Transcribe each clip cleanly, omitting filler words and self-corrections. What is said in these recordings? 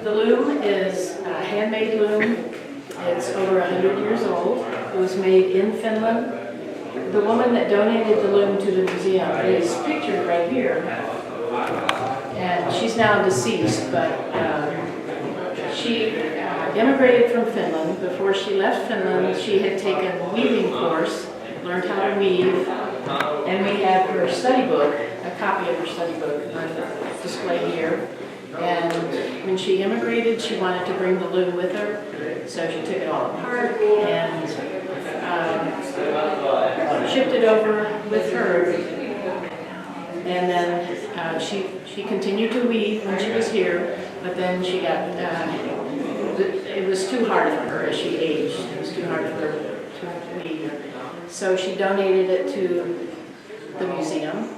The loom is a handmade loom. It's over 100 years old. It was made in Finland. The woman that donated the loom to the museum is pictured right here. And she's now deceased, but she immigrated from Finland. Before she left Finland, she had taken a weaving course, learned how to weave, and we have her study book, a copy of her study book on display here. And when she immigrated, she wanted to bring the loom with her, so she took it all apart and shipped it over with her. And then she continued to weave when she was here, but then she got, it was too hard for her as she aged. It was too hard for her to weave. So she donated it to the museum.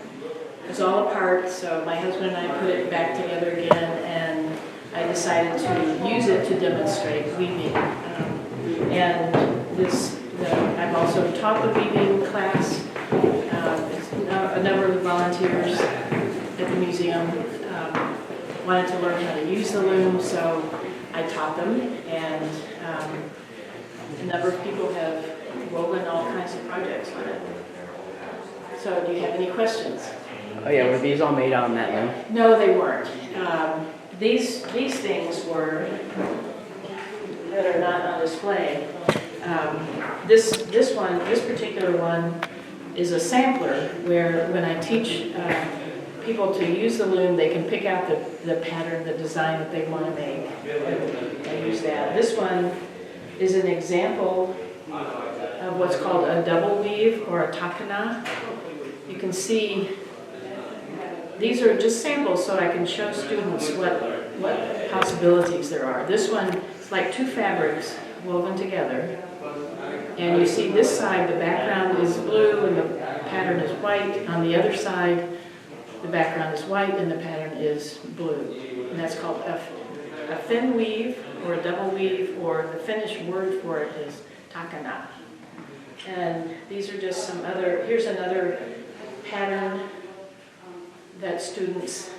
It was all apart, so my husband and I put it back together again, and I decided to use it to demonstrate weaving. I've also taught the weaving class. A number of the volunteers at the museum wanted to learn how to use the loom, so I taught them, and a number of people have woven all kinds of projects on it. So do you have any questions? Oh yeah, were these all made on that loom? No, they weren't. These things were, that are not on display. This particular one is a sampler where when I teach people to use the loom, they can pick out the pattern, the design that they want to make, and use that. This one is an example of what's called a double weave or a takana. You can see these are just samples so I can show students what possibilities there are. This one is like two fabrics woven together. And you see this side, the background is blue and the pattern is white. On the other side, the background is white and the pattern is blue. And that's called a thin weave or a double weave, or the Finnish word for it is takana. And these are just some other, here's another pattern that students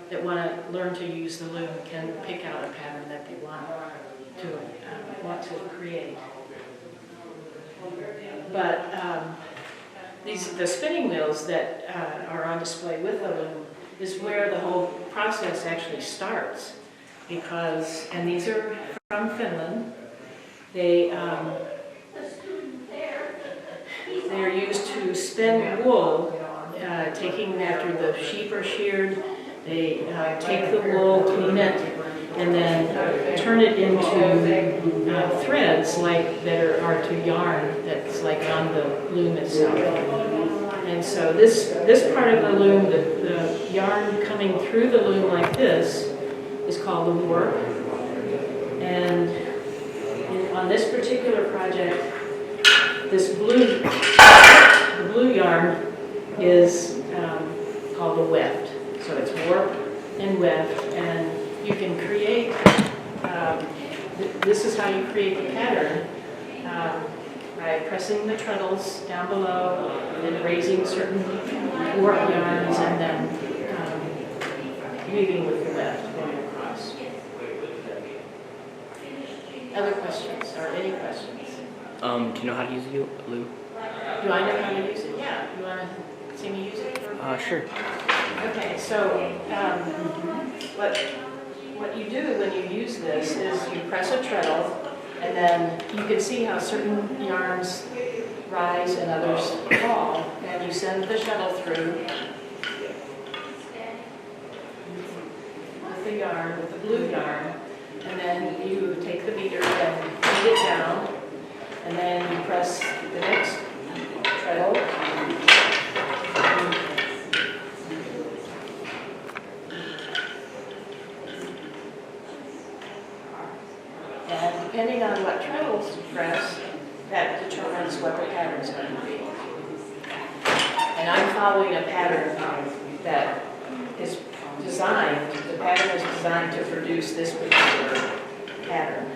that want to learn to use the loom can pick out a pattern that they want to create. But the spinning wheels that are on display with the loom is where the whole process actually starts, because, and these are from Finland. They're used to spin wool, taking after the sheep are sheared. They take the wool, clean it, and then turn it into threads like that are to yarn that's like on the loom itself. And so this part of the loom, the yarn coming through the loom like this, is called the warp. And on this particular project, this the blue yarn is called the weft. So it's warp and weft, and you can create, this is how you create the pattern, by pressing the treadles down below and raising certain warp yarns and then weaving with the weft going across. Other questions or any questions? Do you know how to use the loom? Do I know how to use it? Yeah. You want to see me use it? Sure. Okay, so what you do when you use this is you press a treadle, and then you can see how certain yarns rise and others fall, and you send the shuttle through with the yarn, with the blue yarn, and then you take the beater and beat it down, and then you press the next treadle. And depending on what treadles you press, that determines what the pattern is going to be. And I'm following a pattern that is designed, the pattern is designed to produce this particular pattern.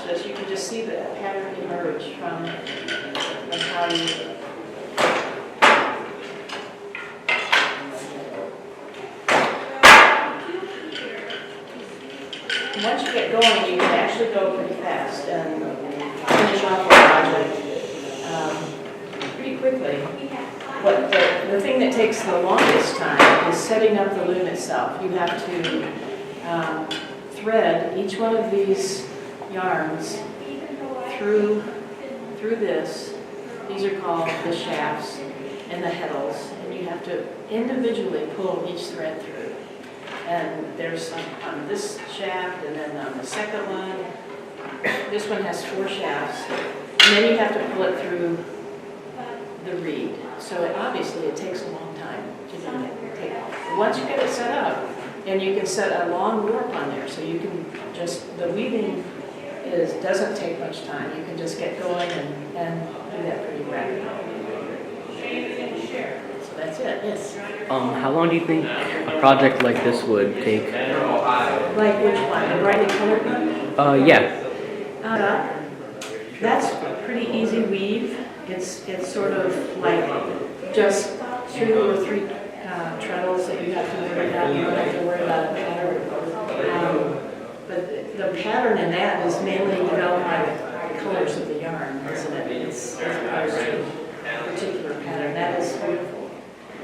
this, you can just see the pattern emerge from how you. Once you get going, you can actually go pretty fast and finish off a project pretty quickly. What the thing that takes the longest time is setting up the loom itself. You have to thread each one of these yarns through this. These are called the shafts and the heddles, and you have to individually pull each thread through. And there's on this shaft, and then on the second one, this one has 4 shafts, and then you have to pull it through the reed. So obviously it takes a long time to do that. Once you get it set up, and you can set a long warp on there, so you can just, the weaving doesn't take much time. You can just get going and do that pretty rapidly. So that's it, yes. How long do you think a project like this would take? Like which one, the brightly colored one? Yeah. That's a pretty easy weave. It's sort of like just 2 or 3 treadles that you have to worry about. You don't have to worry about a pattern. But the pattern in that is mainly developed by the colors of the yarn, isn't it? It's opposed to a particular pattern. That is beautiful.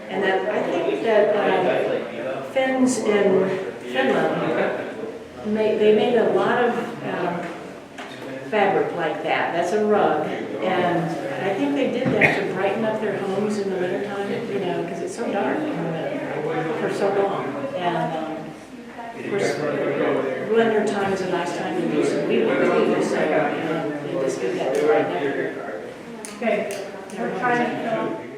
And that I think that Finns in Finland, they made a lot of fabric like that. That's a rug. And I think they did that to brighten up their homes in the wintertime, because it's so dark in the winter for so long. And of course, winter time is a nice time to do some weaving too, so they just did that to brighten up. Okay, we're trying to